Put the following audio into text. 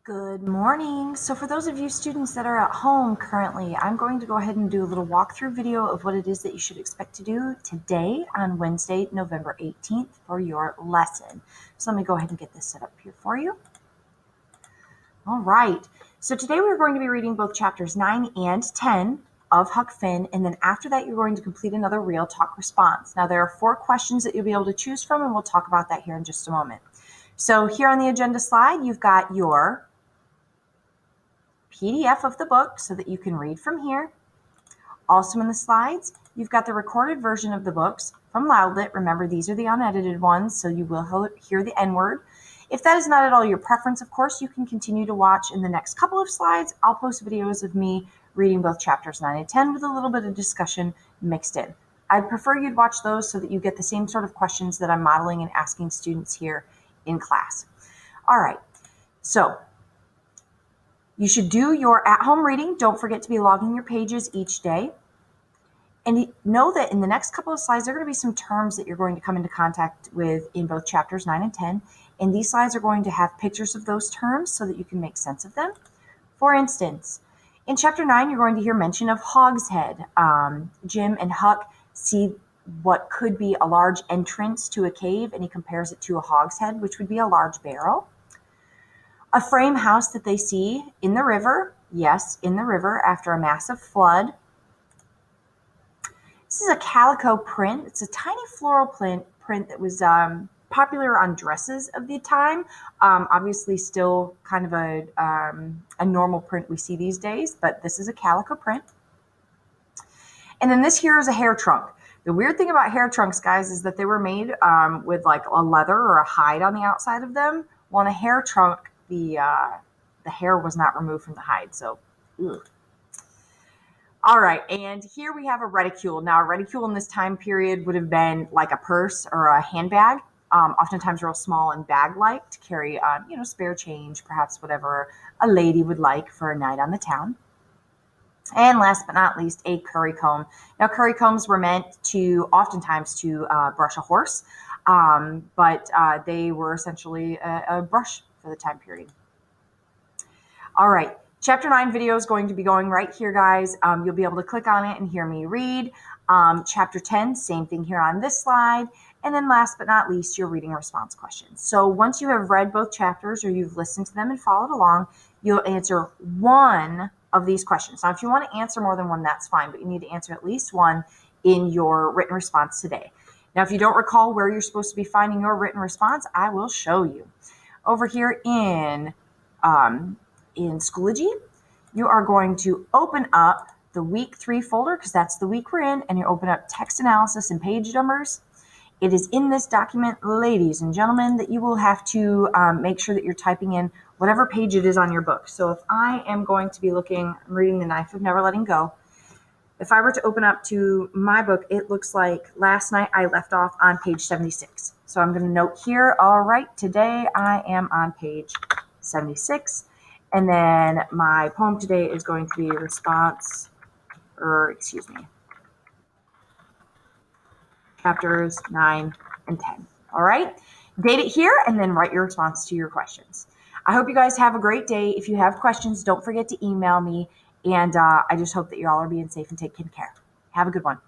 Good morning. So for those of you students that are at home currently, I'm going to go ahead and do a little walkthrough video of what it is that you should expect to do today on Wednesday, November 18th for your lesson. So let me go ahead and get this set up here for you. All right. So today we're going to be reading both chapters 9 and 10 of Huck Finn, and then after that you're going to complete another Real Talk response. Now there are 4 questions that you'll be able to choose from, and we'll talk about that here in just a moment. So here on the agenda slide, you've got your PDF of the book so that you can read from here. Also in the slides, you've got the recorded version of the books from Loudlit. Remember, these are the unedited ones, so you will hear the N-word. If that is not at all your preference, of course, you can continue to watch in the next couple of slides. I'll post videos of me reading both chapters 9 and 10 with a little bit of discussion mixed in. I'd prefer you'd watch those so that you get the same sort of questions that I'm modeling and asking students here in class. All right, so you should do your at-home reading. Don't forget to be logging your pages each day. And know that in the next couple of slides, there are going to be some terms that you're going to come into contact with in both chapters 9 and 10. And these slides are going to have pictures of those terms so that you can make sense of them. For instance, in chapter 9, you're going to hear mention of hogshead. Jim and Huck see what could be a large entrance to a cave, and he compares it to a hogshead, which would be a large barrel. A frame house that they see in the river, yes, in the river after a massive flood. This is a calico print. It's a tiny floral print that was popular on dresses of the time. Obviously still kind of a normal print we see these days, but this is a calico print. And then this here is a hair trunk. The weird thing about hair trunks, guys, is that they were made with like a leather or a hide on the outside of them. Well, in a hair trunk, the hair was not removed from the hide, so ugh. All right, and here we have a reticule. Now, a reticule in this time period would have been like a purse or a handbag, oftentimes real small and bag-like to carry, spare change, perhaps whatever a lady would like for a night on the town. And last but not least, a curry comb. Now, curry combs were meant oftentimes to brush a horse, but they were essentially a brush for the time period. All right, chapter 9 video is going to be going right here, guys. You'll be able to click on it and hear me read. Chapter 10, same thing here on this slide. And then last but not least, your reading response questions. So once you have read both chapters or you've listened to them and followed along, you'll answer one of these questions. Now, if you want to answer more than one, that's fine, but you need to answer at least one in your written response today. Now, if you don't recall where you're supposed to be finding your written response, I will show you. Over here in Schoology, you are going to open up the week 3 folder because that's the week we're in, and you open up text analysis and page numbers. It is in this document, ladies and gentlemen, that you will have to make sure that you're typing in whatever page it is on your book. So if I am going to be I'm reading The Knife of Never Letting Go. If I were to open up to my book, it looks like last night I left off on page 76. So I'm going to note here, all right, today I am on page 76. And then my poem today is going to be chapters 9 and 10. All right, date it here and then write your response to your questions. I hope you guys have a great day. If you have questions, don't forget to email me. And I just hope that you all are being safe and taking care. Have a good one.